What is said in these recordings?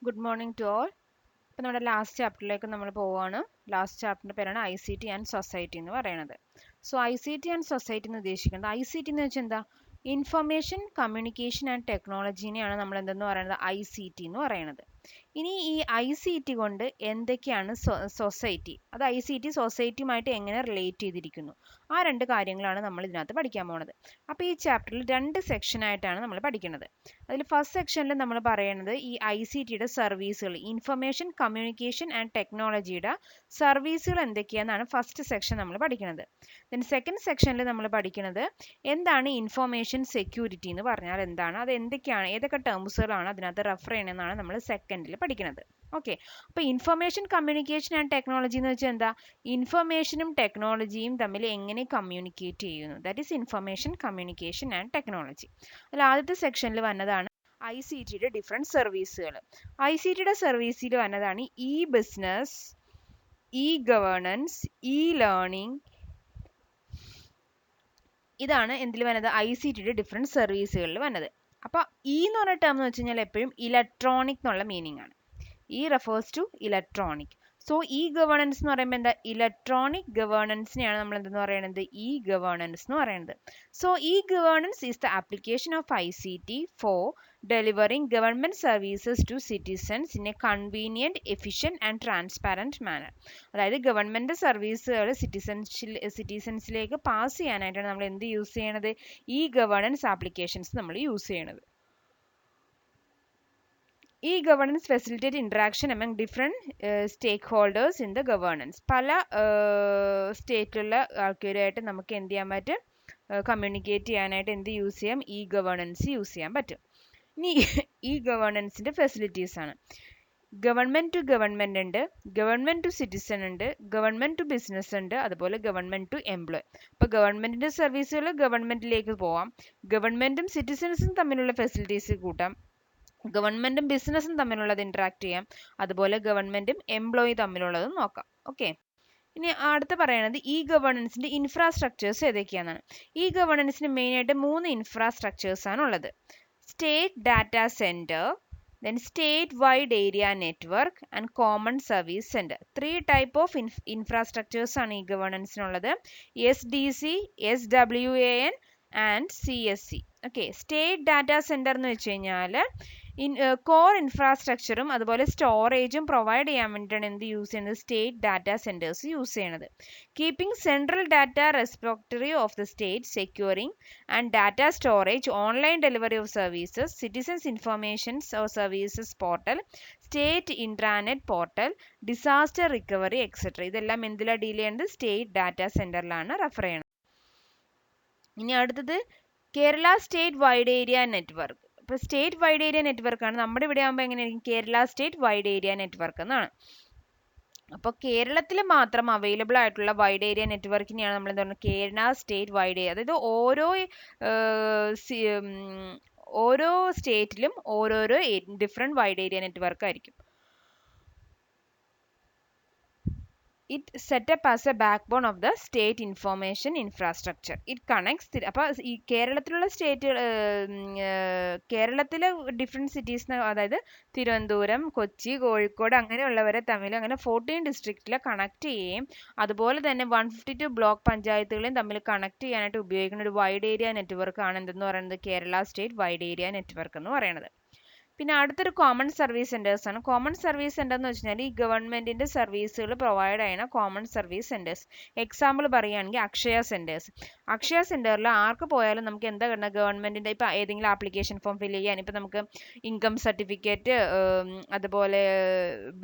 Good morning to all. ഇപ്പോൾ നമ്മുടെ last ചാപ്റ്ററിലേക്ക് നമ്മൾ പോവുകയാണ്. ലാസ്റ്റ് ചാപ്റ്ററിൻ്റെ പേരാണ് ICT ആൻഡ് സൊസൈറ്റി എന്ന് പറയുന്നത്. സോ ICT ആൻഡ് സൊസൈറ്റി എന്ന് ഉദ്ദേശിക്കുന്നത് ICT എന്ന് വെച്ചാൽ എന്താ, ഇൻഫർമേഷൻ കമ്മ്യൂണിക്കേഷൻ ആൻഡ് ടെക്നോളജീനെയാണ് നമ്മൾ എന്തെന്ന് പറയുന്നത് ICT എന്ന് പറയുന്നത്. ഇനി ഈ ICT കൊണ്ട് എന്തൊക്കെയാണ് സൊസൈറ്റി, അത് ICT സൊസൈറ്റിയുമായിട്ട് എങ്ങനെ റിലേറ്റ് ചെയ്തിരിക്കുന്നു, ആ രണ്ട് കാര്യങ്ങളാണ് നമ്മൾ ഇതിനകത്ത് പഠിക്കാൻ പോകുന്നത്. അപ്പോൾ ഈ ചാപ്റ്ററിൽ രണ്ട് സെക്ഷനായിട്ടാണ് നമ്മൾ പഠിക്കുന്നത്. അതിൽ ഫസ്റ്റ് സെക്ഷനിൽ നമ്മൾ പറയുന്നത് ഈ ICTയുടെ സർവീസുകൾ, ഇൻഫർമേഷൻ കമ്മ്യൂണിക്കേഷൻ ആൻഡ് ടെക്നോളജിയുടെ സർവീസുകൾ എന്തൊക്കെയാണെന്നാണ് ഫസ്റ്റ് സെക്ഷൻ നമ്മൾ പഠിക്കുന്നത്. ദെൻ സെക്കൻഡ് സെക്ഷനിൽ നമ്മൾ പഠിക്കുന്നത് എന്താണ് ഇൻഫർമേഷൻ സെക്യൂരിറ്റി എന്ന് പറഞ്ഞാൽ എന്താണ്, അത് എന്തൊക്കെയാണ്, ഏതൊക്കെ ടേംസുകളാണ് അതിനകത്ത് റെഫർ ചെയ്യണമെന്നാണ് നമ്മൾ സെക്കൻഡിൽ പഠിക്കുന്നത്. ഓക്കെ, അപ്പോൾ ഇൻഫർമേഷൻ കമ്മ്യൂണിക്കേഷൻ ആൻഡ് ടെക്നോളജി എന്ന് വെച്ചാൽ എന്താ, ഇൻഫർമേഷനും ടെക്നോളജിയും തമ്മിൽ എങ്ങനെ കമ്മ്യൂണിക്കേറ്റ് ചെയ്യുന്നു, that is information communication and technology. അതിൽ ആദ്യത്തെ സെക്ഷനിൽ വന്നതാണ് ICTയുടെ ഡിഫറെൻറ്റ് സർവീസുകൾ. ICTയുടെ സർവീസിൽ വന്നതാണ് E business, E governance, E learning. ഇതാണ് എന്തിൽ വന്നത്, ICTയുടെ ഡിഫറെൻറ്റ് സർവീസുകളിൽ വന്നത്. അപ്പോൾ ഇ എന്ന് പറഞ്ഞ ടേം എന്ന് വെച്ച് കഴിഞ്ഞാൽ എപ്പോഴും ഇലക്ട്രോണിക് എന്നുള്ള മീനിങ് ആണ്. E refers to electronic. So E governance എന്ന് പറയുമ്പോൾ എന്താ, ഇലക്ട്രോണിക് ഗവേണൻസിനെയാണ് നമ്മൾ എന്തെന്ന് പറയുന്നത്, ഇ ഗവേണൻസ് എന്ന് പറയുന്നത്. So E governance is the application of ICT for delivering government services to citizens in a convenient, efficient and transparent manner. അതായത് government സർവീസുകൾ സിറ്റിസൻസിലേക്ക് പാസ് ചെയ്യാനായിട്ടാണ് നമ്മൾ എന്ത് യൂസ് ചെയ്യണത്, ഇ ഗവേണൻസ് ആപ്ലിക്കേഷൻസ് നമ്മൾ യൂസ് ചെയ്യണത്. E-governance facilitate interaction among different stakeholders in the governance. പല സ്റ്റേറ്റിലുള്ള ആൾക്കാരുമായിട്ട് നമുക്ക് എന്ത് ചെയ്യാൻ പറ്റും, കമ്മ്യൂണിക്കേറ്റ് ചെയ്യാനായിട്ട് എന്ത് യൂസ് ചെയ്യാം, ഇ ഗവേണൻസ് യൂസ് ചെയ്യാൻ പറ്റും. ഇനി ഈ ഗവേണൻസിൻ്റെ ഫെസിലിറ്റീസ് ആണ്. ഗവൺമെൻറ് ടു ഗവൺമെൻറ് ഉണ്ട്, ഗവൺമെൻറ് ടു സിറ്റിസൺ ഉണ്ട്, ഗവൺമെൻറ് ടു ബിസിനസ് ഉണ്ട്, അതുപോലെ ഗവൺമെൻറ് ടു എംപ്ലോയ്. അപ്പോൾ ഗവൺമെൻറ്റിൻ്റെ സർവീസുകൾ ഗവൺമെൻറ്റിലേക്ക് പോവാം, ഗവൺമെൻറ്റും സിറ്റിസൺസും തമ്മിലുള്ള ഫെസിലിറ്റീസ് കൂട്ടാം, ഗവൺമെൻറ്റും ബിസിനസ്സും തമ്മിലുള്ളത് ഇൻട്രാക്ട് ചെയ്യാം, അതുപോലെ ഗവൺമെൻറ്റും എംപ്ലോയി തമ്മിലുള്ളതും നോക്കാം. ഓക്കെ, ഇനി അടുത്ത് പറയുന്നത് ഇ ഗവേണൻസിൻ്റെ ഇൻഫ്രാസ്ട്രക്ചേഴ്സ് ഏതൊക്കെയാണെന്നാണ്. ഇ ഗവേണൻസിന് മെയിനായിട്ട് 3 ഇൻഫ്രാസ്ട്രക്ചേഴ്സ് ആണ് ഉള്ളത്. State data centre, then state-wide area network and common service center. 3 type of infrastructures ആണ് ഈ ഗവേണൻസിനുള്ളത്. SDC, SWAN and CSC. Okay, state data centre എന്ന് വെച്ച് കഴിഞ്ഞാൽ കോർ ഇൻഫ്രാസ്ട്രക്ചറും അതുപോലെ സ്റ്റോറേജും പ്രൊവൈഡ് ചെയ്യാൻ വേണ്ടിയിട്ടാണ് എന്ത് യൂസ് ചെയ്യുന്നത്, സ്റ്റേറ്റ് ഡാറ്റാ സെൻറ്റേഴ്സ് യൂസ് ചെയ്യണത്. Keeping central data repository of the state, securing and data storage, online delivery of services, citizens informations or services portal, state intranet portal, disaster recovery etcetera. ഇതെല്ലാം എന്തിലാണ് deal ചെയ്യുന്നത്, state data സെൻറ്ററിലാണ് refer ചെയ്യുന്നത്. ഇനി അടുത്തത് Kerala state wide area network. ഇപ്പോൾ state wide area network ആണ്. നമ്മുടെ ഇവിടെ ആകുമ്പോൾ എങ്ങനെയായിരിക്കും, Kerala state wide area network എന്നാണ്. അപ്പോൾ കേരളത്തിൽ മാത്രം അവൈലബിൾ ആയിട്ടുള്ള വൈഡ് ഏരിയ നെറ്റ്വർക്കിനെയാണ് നമ്മൾ എന്താ പറയുക, കേരള സ്റ്റേറ്റ് വൈഡ് ഏരിയ. അതായത് ഓരോ സ്റ്റേറ്റിലും ഓരോരോ ഡിഫറെൻറ്റ് വൈഡ് ഏരിയ നെറ്റ്വർക്ക് ആയിരിക്കും. It set up as a backbone of the state information infrastructure. It connects. അപ്പോൾ ഈ കേരളത്തിലുള്ള കേരളത്തിലെ ഡിഫറെൻറ്റ് സിറ്റീസിന്, അതായത് തിരുവനന്തപുരം, കൊച്ചി, കോഴിക്കോട് അങ്ങനെയുള്ളവരെ തമ്മിൽ അങ്ങനെ 14 ഡിസ്ട്രിക്റ്റിലെ കണക്ട് ചെയ്യുകയും അതുപോലെ തന്നെ 152 ബ്ലോക്ക് പഞ്ചായത്തുകളെയും തമ്മിൽ കണക്ട് ചെയ്യാനായിട്ട് ഉപയോഗിക്കുന്ന ഒരു വൈഡ് ഏരിയ നെറ്റ്വർക്ക് ആണ് എന്തെന്ന് പറയുന്നത്, Kerala state wide area network എന്ന് പറയുന്നത്. പിന്നെ അടുത്തൊരു കോമൺ സർവീസ് സെൻറ്റേഴ്സ് ആണ്. കോമൺ സർവീസ് സെൻറ്റർ എന്ന് വെച്ച് കഴിഞ്ഞാൽ ഈ ഗവൺമെൻറ്റിൻ്റെ സർവീസുകൾ പ്രൊവൈഡ് ചെയ്യുന്ന കോമൺ സർവീസ് സെൻറ്റേഴ്സ്. എക്സാമ്പിൾ പറയുകയാണെങ്കിൽ അക്ഷയ സെൻറ്റേഴ്സ്. അക്ഷയ സെൻറ്ററിൽ ആർക്ക് പോയാലും നമുക്ക് എന്താ കിട്ടുന്നത്, ഗവൺമെൻറ്റിൻ്റെ ഇപ്പോൾ ഏതെങ്കിലും ആപ്ലിക്കേഷൻ ഫോം ഫില്ല് ചെയ്യാൻ, ഇപ്പോൾ നമുക്ക് ഇൻകം സർട്ടിഫിക്കറ്റ്, അതുപോലെ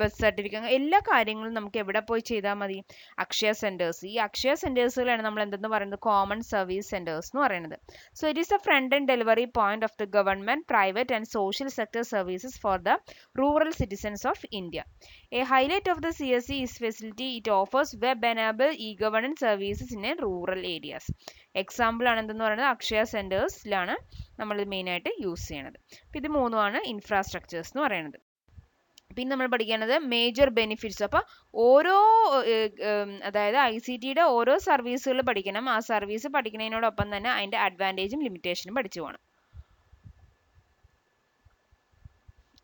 ബർത്ത് സർട്ടിഫിക്കറ്റ്, എല്ലാ കാര്യങ്ങളും നമുക്ക് എവിടെ പോയി ചെയ്താൽ മതി, അക്ഷയ സെൻറ്റേഴ്സ്. ഈ അക്ഷയ സെൻറ്റേഴ്സുകളാണ് നമ്മൾ എന്തെന്ന് പറയുന്നത്, കോമൺ സർവീസ് സെൻറ്റേഴ്സ് എന്ന് പറയുന്നത്. So it is a friend and delivery point of the government, private and social sector services for the rural citizens of India. A highlight of the CSC is facility it offers web-enabled e-governance services in rural areas. Example ആണ് എന്തെന്ന് പറയുന്നത്, അക്ഷയ സെൻറ്റേഴ്സിലാണ് നമ്മൾ main ആയിട്ട് use ചെയ്യണത്. അപ്പോൾ ഇത് മൂന്നുമാണ് infrastructures എന്ന് പറയുന്നത്. പിന്നെ നമ്മൾ പഠിക്കേണ്ടത് മേജർ ബെനിഫിറ്റ്സ്. അപ്പോൾ ഓരോ അതായത് ICTയുടെ ഓരോ സർവീസുകൾ പഠിക്കണം. ആ സർവീസ് പഠിക്കുന്നതിനോടൊപ്പം തന്നെ അതിൻ്റെ അഡ്വാൻറ്റേജും ലിമിറ്റേഷനും പഠിച്ചു പോകണം.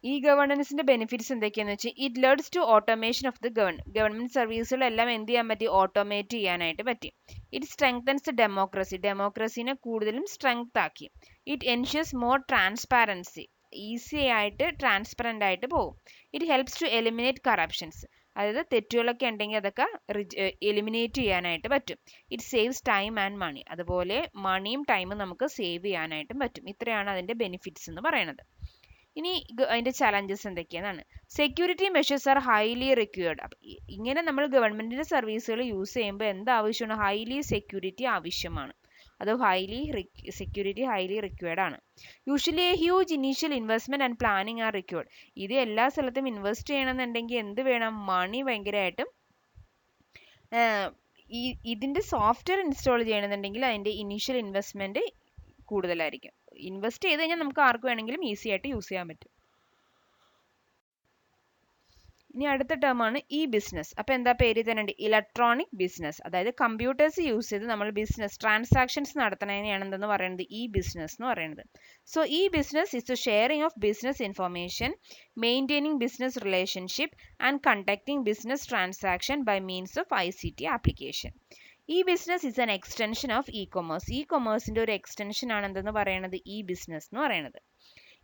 ഈ ഗവേണൻസിന്റെ ബെനിഫിറ്റ്സ് എന്തൊക്കെയാന്ന് വെച്ചാൽ it leads to automation of the government സർവീസുകളെല്ലാം എന്ത് ചെയ്യാൻ പറ്റി, ഓട്ടോമേറ്റ് ചെയ്യാനായിട്ട് പറ്റി. ഇറ്റ് സ്ട്രെങ്തൻസ് ഡെമോക്രസിനെ കൂടുതലും സ്ട്രെങ്ത് ആക്കി. It ensures more transparency, easy ആയിട്ട് ട്രാൻസ്പെറന്റ് ആയിട്ട് പോകും. It helps to eliminate corruptions, അതായത് തെറ്റുകളൊക്കെ ഉണ്ടെങ്കിൽ അതൊക്കെ എലിമിനേറ്റ് ചെയ്യാനായിട്ട് പറ്റും. It saves time and money, അതുപോലെ മണിയും ടൈമും നമുക്ക് സേവ് ചെയ്യാനായിട്ടും പറ്റും. ഇത്രയാണ് അതിന്റെ ബെനിഫിറ്റ്സ് എന്ന് പറയുന്നത്. ഇനി അതിന്റെ ചലഞ്ചസ് എന്തൊക്കെയാണ്? Security measures are highly required. ഇങ്ങനെ നമ്മൾ ഗവൺമെന്റിന്റെ സർവീസുകൾ യൂസ് ചെയ്യുമ്പോൾ എന്ത് ആവശ്യമാണ്? ഹൈലി സെക്യൂരിറ്റി ആവശ്യമാണ്. അത് സെക്യൂരിറ്റി ഹൈലി റിക്വയർഡ് ആണ്. Usually A huge initial investment and planning are required. ഇത് എല്ലാ സ്ഥലത്തും ഇൻവെസ്റ്റ് ചെയ്യണമെന്നുണ്ടെങ്കിൽ എന്ത് വേണം? മണി ഭയങ്കരമായിട്ടും. ഇതിന്റെ സോഫ്റ്റ്വെയർ ഇൻസ്റ്റാൾ ചെയ്യണമെന്നുണ്ടെങ്കിൽ അതിന്റെ ഇനീഷ്യൽ ഇൻവെസ്റ്റ്മെന്റ് കൂടുതലായിരിക്കും. ഇൻവെസ്റ്റ് ചെയ്ത് കഴിഞ്ഞാൽ നമുക്ക് ആർക്ക് വേണമെങ്കിലും ഈസി ആയിട്ട് യൂസ് ചെയ്യാൻ പറ്റും. ഇനി അടുത്ത ടേം ആണ് ഇ ബിസിനസ്. അപ്പൊ എന്താ പേര് തന്നെ ഉണ്ട്? Electronic business. അതായത് കമ്പ്യൂട്ടേഴ്സ് യൂസ് ചെയ്ത് നമ്മൾ ബിസിനസ് ട്രാൻസാക്ഷൻസ് നടത്തുന്നതിനെയാണ് എന്തെന്ന് പറയുന്നത്? ഇ ബിസിനസ് എന്ന് പറയുന്നത്. So e business is the sharing of business information, maintaining business relationship and conducting business transaction by means of ICT application. E business is an extension of e commerce. E കൊമേഴ്സിന്റെ ഒരു extension ആണ് എന്തെന്ന് പറയുന്നത്? E business എന്ന് പറയുന്നത്.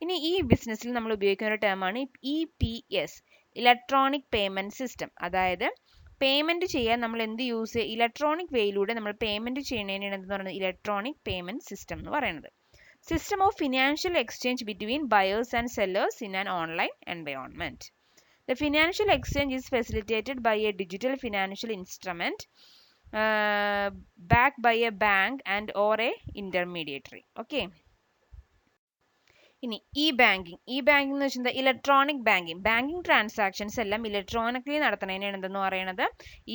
ഇനി ഈ ബിസിനസ്സിൽ നമ്മൾ ഉപയോഗിക്കുന്ന ഒരു ടേം ആണ് EPS, ഇലക്ട്രോണിക് പേയ്മെന്റ് സിസ്റ്റം. അതായത് പേയ്മെന്റ് ചെയ്യാൻ നമ്മൾ എന്ത് യൂസ് ചെയ്യുക? ഇലക്ട്രോണിക് വേയിലൂടെ നമ്മൾ പേയ്മെന്റ് ചെയ്യുന്നതിനാണ് എന്തെന്ന് പറയുന്നത്? ഇലക്ട്രോണിക് പേയ്മെന്റ് സിസ്റ്റം എന്ന് പറയുന്നത്. System of financial exchange between buyers and sellers in an online environment. The financial exchange is facilitated by a digital financial instrument backed by a bank and or a intermediary. Okay. ഇനി E banking. E banking എന്ന് വെച്ചാൽ electronic banking transactions എല്ലാം electronically നടത്തുന്നതിനാണ് എന്തെന്ന് പറയുന്നത്?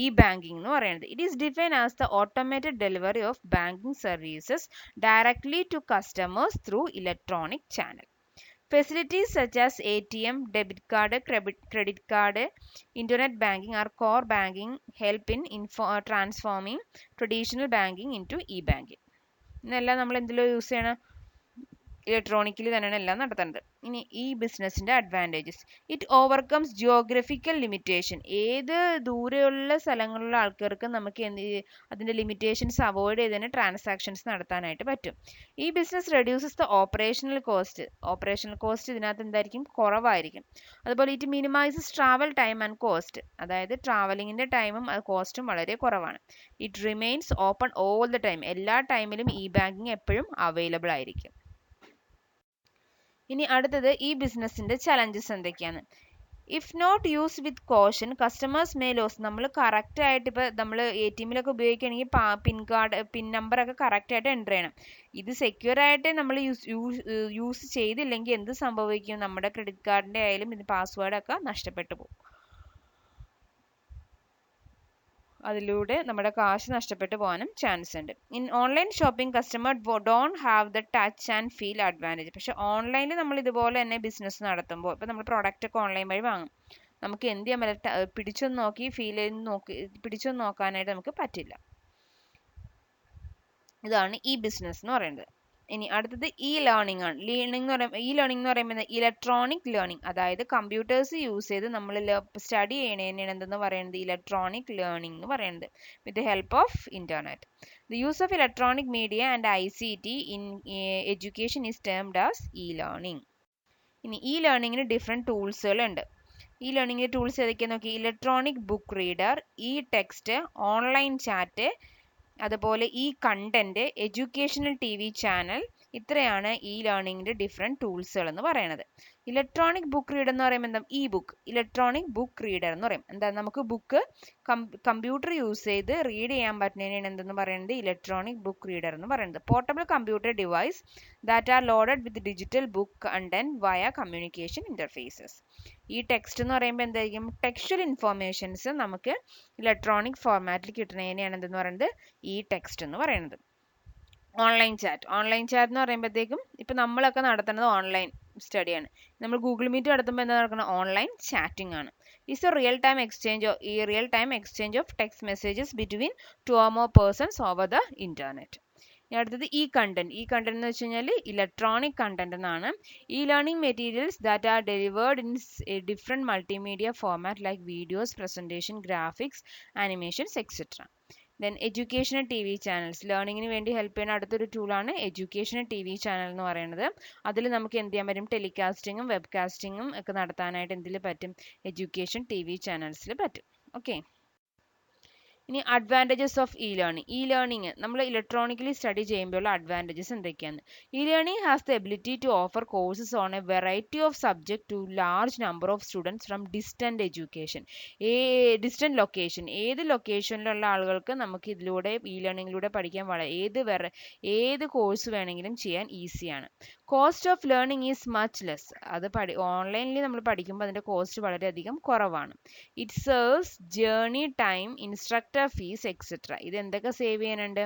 E banking എന്ന് പറയുന്നത്. It is define as the automated delivery of banking services directly to customers through electronic channel. Facilities such as ATM, debit card, credit card, internet banking are core banking help in transforming traditional banking into e-banking. ഇതെല്ലാം നമ്മൾ എന്തിലോ use ചെയ്യണം? Electronically തന്നെയാണ് എല്ലാം നടത്തുന്നത്. ഇനി ഈ ബിസിനസിന്റെ advantages. It overcomes geographical limitation. ഏത് ദൂരെയുള്ള സ്ഥലങ്ങളിലുള്ള ആൾക്കാർക്ക് നമുക്ക് അതിന്റെ ലിമിറ്റേഷൻസ് അവോയ്ഡ് ചെയ്ത് തന്നെ ട്രാൻസാക്ഷൻസ് നടത്താനായിട്ട് പറ്റും. ഈ business reduces the operational cost ഇതിനകത്ത് എന്തായിരിക്കും? കുറവായിരിക്കും. അതുപോലെ it minimises travel time and cost. അതായത് ട്രാവലിങ്ങിന്റെ ടൈമും കോസ്റ്റും വളരെ കുറവാണ്. It remains open all the time. എല്ലാ ടൈമിലും ഇ ബാങ്കിങ് എപ്പോഴും അവൈലബിൾ ആയിരിക്കും. ഇനി അടുത്തത് ഈ ബിസിനസിന്റെ ചലഞ്ചസ് എന്തൊക്കെയാണ്? If not use with caution customers may loss. നമ്മൾ കറക്റ്റ് ആയിട്ട് ഇപ്പോൾ നമ്മൾ ATM ഉപയോഗിക്കുകയാണെങ്കിൽ പിൻ നമ്പർ ഒക്കെ കറക്റ്റ് ആയിട്ട് എൻ്റർ ചെയ്യണം. ഇത് സെക്യൂർ ആയിട്ട് നമ്മൾ യൂസ് ചെയ്തില്ലെങ്കിൽ എന്ത് സംഭവിക്കും? നമ്മുടെ ക്രെഡിറ്റ് കാർഡിന്റെ ആയാലും ഇത് പാസ്വേഡ് ഒക്കെ നഷ്ടപ്പെട്ടു പോകും. അതിലൂടെ നമ്മുടെ കാശ് നഷ്ടപ്പെട്ടു പോകാനും ചാൻസ് ഉണ്ട്. In online shopping customer don't have the touch and feel advantage. പക്ഷെ ഓൺലൈനിൽ നമ്മൾ ഇതുപോലെ തന്നെ ബിസിനസ് നടത്തുമ്പോൾ ഇപ്പോൾ നമ്മൾ പ്രോഡക്റ്റ് ഒക്കെ ഓൺലൈൻ വഴി വാങ്ങും, നമുക്ക് എന്ത് ചെയ്യാൻ പറ്റില്ല? പിടിച്ചൊന്ന് നോക്കി ഫീൽ ചെയ്ത് പിടിച്ചൊന്ന് നോക്കാനായിട്ട് നമുക്ക് പറ്റില്ല. ഇതാണ് ഈ ബിസിനസ് എന്ന് പറയുന്നത്. ഇനി അടുത്തത് ഇ ലേണിംഗ് ആണ്. ഇ ലേണിംഗ് എന്ന് പറയുമ്പോൾ ഇലക്ട്രോണിക് ലേണിംഗ്. അതായത് കമ്പ്യൂട്ടേഴ്സ് യൂസ് ചെയ്ത് നമ്മൾ സ്റ്റഡി ചെയ്യണതിനാണ് എന്തെന്ന് പറയുന്നത്? ഇലക്ട്രോണിക് ലേണിംഗ് എന്ന് പറയുന്നത്. With the help of internet. The use of electronic media and ICT in education is termed as E learning. ഇനി ഈ ലേണിങ്ങിന് ഡിഫറെൻറ്റ് ടൂൾസുകളുണ്ട്. ഈ ലേണിങ്ങിൻ്റെ ടൂൾസ് ഏതൊക്കെയാണെന്ന് നോക്കി. Electronic book reader, E text, online chat, അതുപോലെ ഈ കണ്ടന്റ്, എഡ്യൂക്കേഷണൽ TV ചാനൽ. ഇത്രയാണ് ഈ ലേണിങ്ങിന്റെ different ടൂൾസുകൾ എന്ന് പറയുന്നത്. ഇലക്ട്രോണിക് ബുക്ക് റീഡർ എന്ന് പറയുമ്പോൾ എന്താ? E book. Electronic book reader എന്ന് പറയും. എന്താ? നമുക്ക് ബുക്ക് കമ്പ്യൂട്ടർ യൂസ് ചെയ്ത് റീഡ് ചെയ്യാൻ പറ്റുന്നതിനാണ് എന്തെന്ന് പറയുന്നത്? ഇലക്ട്രോണിക് ബുക്ക് റീഡർ എന്ന് പറയുന്നത്. Portable computer device that are loaded with digital book content വയ കമ്മ്യൂണിക്കേഷൻ ഇന്റർഫേസസ്. ഈ ടെക്സ്റ്റ് എന്ന് പറയുമ്പോൾ എന്തായിരിക്കും? ടെക്സ്ച്വൽ ഇൻഫോർമേഷൻസ് നമുക്ക് ഇലക്ട്രോണിക് ഫോർമാറ്റിൽ കിട്ടുന്നതിനെയാണ് എന്തെന്ന് പറയുന്നത്? ഈ ടെക്സ്റ്റ് എന്ന് പറയുന്നത്. ഓൺലൈൻ ചാറ്റ് എന്ന് പറയുമ്പോഴത്തേക്കും ഇപ്പം നമ്മളൊക്കെ നടത്തുന്നത് ഓൺലൈൻ സ്റ്റഡിയാണ്. നമ്മൾ ഗൂഗിൾ മീറ്റ് നടത്തുമ്പോൾ എന്താ നടക്കുന്നത്? ഓൺലൈൻ ചാറ്റിംഗ് ആണ്. Is a real time exchange of text messages between 2 or more persons over the internet. ഇനി അടുത്തത് ഇ കണ്ടന്റ്. ഇ കണ്ടന്റ് എന്ന് വെച്ച് കഴിഞ്ഞാൽ ഇലക്ട്രോണിക് കണ്ടന്റ് എന്നാണ്. E learning materials that are delivered in different multimedia format like videos, presentation, graphics, animations etcetera. Then educational T V channels. ലേണിങ്ങിന് വേണ്ടി help ചെയ്യുന്ന അടുത്തൊരു ടൂളാണ് എഡ്യൂക്കേഷണൽ ടി വി ചാനൽ എന്ന് പറയുന്നത്. അതിൽ നമുക്ക് എന്ത് ചെയ്യാൻ പറ്റും? ടെലികാസ്റ്റിങ്ങും വെബ്കാസ്റ്റിങ്ങും ഒക്കെ നടത്താനായിട്ട് എന്തിൽ പറ്റും? എഡ്യൂക്കേഷൻ ടി വി ചാനൽസിൽ പറ്റും. ഓക്കെ. ഇനി advantages of E learning. E learning നമ്മൾ ഇലക്ട്രോണിക്കലി സ്റ്റഡി ചെയ്യുമ്പോഴുള്ള അഡ്വാൻറ്റേജസ് എന്തൊക്കെയാണ്? E learning has the ability to offer courses on a variety of subject to large number of students from distant education. Distant location, ഏത് ലൊക്കേഷനിലുള്ള ആളുകൾക്ക് നമുക്ക് ഇതിലൂടെ E ലേണിംഗിലൂടെ പഠിക്കാൻ ഏത് കോഴ്സ് വേണമെങ്കിലും ചെയ്യാൻ ഈസിയാണ്. Cost of learning is much less. അത് ഓൺലൈനിൽ നമ്മൾ പഠിക്കുമ്പോൾ അതിൻ്റെ കോസ്റ്റ് വളരെയധികം കുറവാണ്. It saves journey time, instructor fees etcetera. ഇത് എന്തൊക്കെ സേവ് ചെയ്യാനുണ്ട്?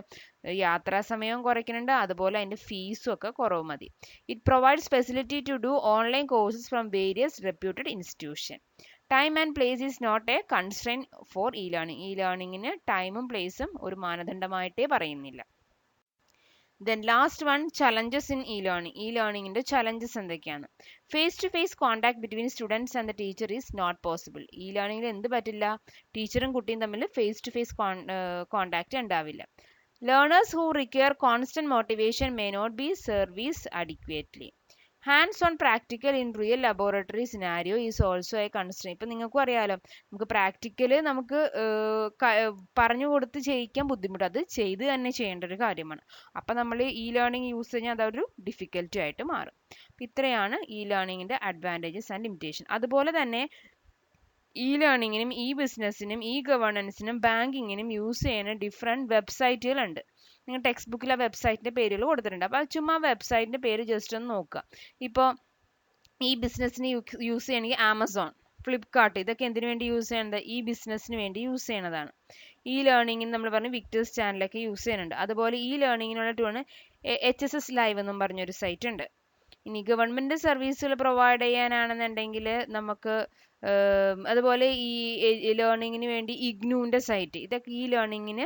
യാത്രാ സമയവും കുറയ്ക്കുന്നുണ്ട്, അതുപോലെ അതിൻ്റെ ഫീസും ഒക്കെ കുറവ് മതി. It provides facility to do online courses from various reputed institution. Time and place is not a constraint for e learning. E ലേണിങ്ങിന് ടൈമും പ്ലേസും ഒരു മാനദണ്ഡമായിട്ടേ പറയുന്നില്ല. Then last one, challenges in e learning. E ലേണിംഗിൻ്റെ ചലഞ്ചസ് എന്തൊക്കെയാണ്? Face to face contact between students and the teacher is not possible. E ലേണിംഗിൽ എന്ത് പറ്റില്ല? ടീച്ചറും കുട്ടിയും തമ്മിൽ ഫേസ് ടു ഫേസ് കോൺടാക്ട് ഉണ്ടാവില്ല. Learners who require constant motivation may not be service adequately. Hands on practical in real laboratory scenario is also a constrain. ഇപ്പം നിങ്ങൾക്കും അറിയാലോ, നമുക്ക് പ്രാക്ടിക്കൽ നമുക്ക് പറഞ്ഞു കൊടുത്ത് ചെയ്യിക്കാൻ ബുദ്ധിമുട്ട്, അത് ചെയ്ത് തന്നെ ചെയ്യേണ്ട ഒരു കാര്യമാണ്. അപ്പം നമ്മൾ ഇ ലേണിംഗ് യൂസ് കഴിഞ്ഞാൽ അതൊരു ഡിഫിക്കൽറ്റി ആയിട്ട് മാറും. അപ്പം ഇത്രയാണ് ഇ ലേണിങ്ങിൻ്റെ അഡ്വാൻറ്റേജസ് ആൻഡ് ലിമിറ്റേഷൻ. അതുപോലെ തന്നെ ഇ ലേണിങ്ങിനും ഇ ബിസിനസ്സിനും ഇ ഗവേണൻസിനും ബാങ്കിങ്ങിനും യൂസ് ചെയ്യുന്ന ഡിഫറെൻറ്റ് വെബ്സൈറ്റുകളുണ്ട്. നിങ്ങൾ ടെക്സ്റ്റ് ബുക്കിൽ ആ വെബ്സൈറ്റിൻ്റെ പേരുകൾ കൊടുത്തിട്ടുണ്ട്. അപ്പോൾ ചുമ്മാ വെബ്സൈറ്റിൻ്റെ പേര് ജസ്റ്റ് ഒന്ന് നോക്കുക. ഇപ്പോൾ ഈ ബിസിനസ്സിന് യൂസ് ചെയ്യണമെങ്കിൽ ആമസോൺ, ഫ്ലിപ്കാർട്ട്, ഇതൊക്കെ എന്തിനു വേണ്ടി യൂസ് ചെയ്യുന്നത്? ഈ ബിസിനസ്സിന് വേണ്ടി യൂസ് ചെയ്യുന്നതാണ്. ഇ ലേണിങ്ങിന് നമ്മൾ പറഞ്ഞ് വിക്ടേഴ്സ് ചാനലൊക്കെ യൂസ് ചെയ്യുന്നുണ്ട്. അതുപോലെ ഈ ലേണിങ്ങിനുള്ള ടൂളാണ് HSS ലൈവ് എന്നും പറഞ്ഞൊരു സൈറ്റ് ഉണ്ട്. ഇനി ഗവൺമെൻറ് സർവീസുകൾ പ്രൊവൈഡ് ചെയ്യാനാണെന്നുണ്ടെങ്കിൽ നമുക്ക് അതുപോലെ ഈ ലേണിങ്ങിന് വേണ്ടി ഇഗ്നുവിൻ്റെ സൈറ്റ്, ഇതൊക്കെ ഈ ലേണിങ്ങിന്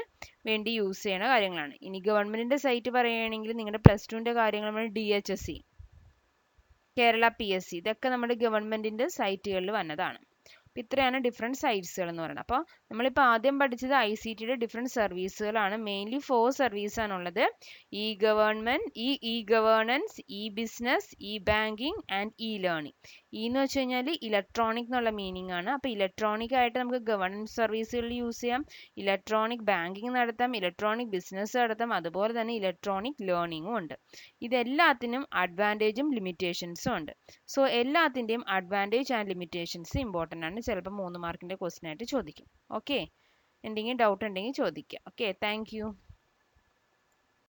വേണ്ടി യൂസ് ചെയ്യുന്ന കാര്യങ്ങളാണ്. ഇനി ഗവൺമെൻറ്റിൻ്റെ സൈറ്റ് പറയുകയാണെങ്കിൽ നിങ്ങളുടെ +2ൻ്റെ കാര്യങ്ങൾ DHSE, കേരള PSC, ഇതൊക്കെ നമ്മുടെ ഗവൺമെൻറ്റിൻ്റെ സൈറ്റുകളിൽ വന്നതാണ്. അപ്പോൾ ഇത്രയാണ് ഡിഫറെൻറ്റ് സൈറ്റ്സുകൾ എന്ന് പറയുന്നത്. അപ്പോൾ നമ്മളിപ്പോൾ ആദ്യം പഠിച്ചത് ICTയുടെ ഡിഫറെൻറ്റ് സർവീസുകളാണ്. മെയിൻലി 4 സർവീസാണുള്ളത്: e government, e governance, e business, e banking and e learning. E എന്ന് വെച്ച് കഴിഞ്ഞാൽ ഇലക്ട്രോണിക് എന്നുള്ള മീനിങ് ആണ്. അപ്പോൾ ഇലക്ട്രോണിക് ആയിട്ട് നമുക്ക് ഗവേണൻസ് സർവീസുകളിൽ യൂസ് ചെയ്യാം, ഇലക്ട്രോണിക് ബാങ്കിങ് നടത്താം, ഇലക്ട്രോണിക് ബിസിനസ് നടത്താം, അതുപോലെ തന്നെ ഇലക്ട്രോണിക് ലേണിംഗും ഉണ്ട്. ഇതെല്ലാത്തിനും അഡ്വാൻറ്റേജും ലിമിറ്റേഷൻസും ഉണ്ട്. സോ എല്ലാത്തിൻ്റെയും അഡ്വാൻറ്റേജ് ആൻഡ് ലിമിറ്റേഷൻസ് ഇമ്പോർട്ടൻ്റ് ആണ്. ചിലപ്പോൾ 3 മാർക്കിൻ്റെ ക്വസ്റ്റ്യൻ ആയിട്ട് ചോദിക്കും. ഓക്കെ, എന്തെങ്കിലും ഡൗട്ട് ഉണ്ടെങ്കിൽ ചോദിക്കാം. Okay, thank you.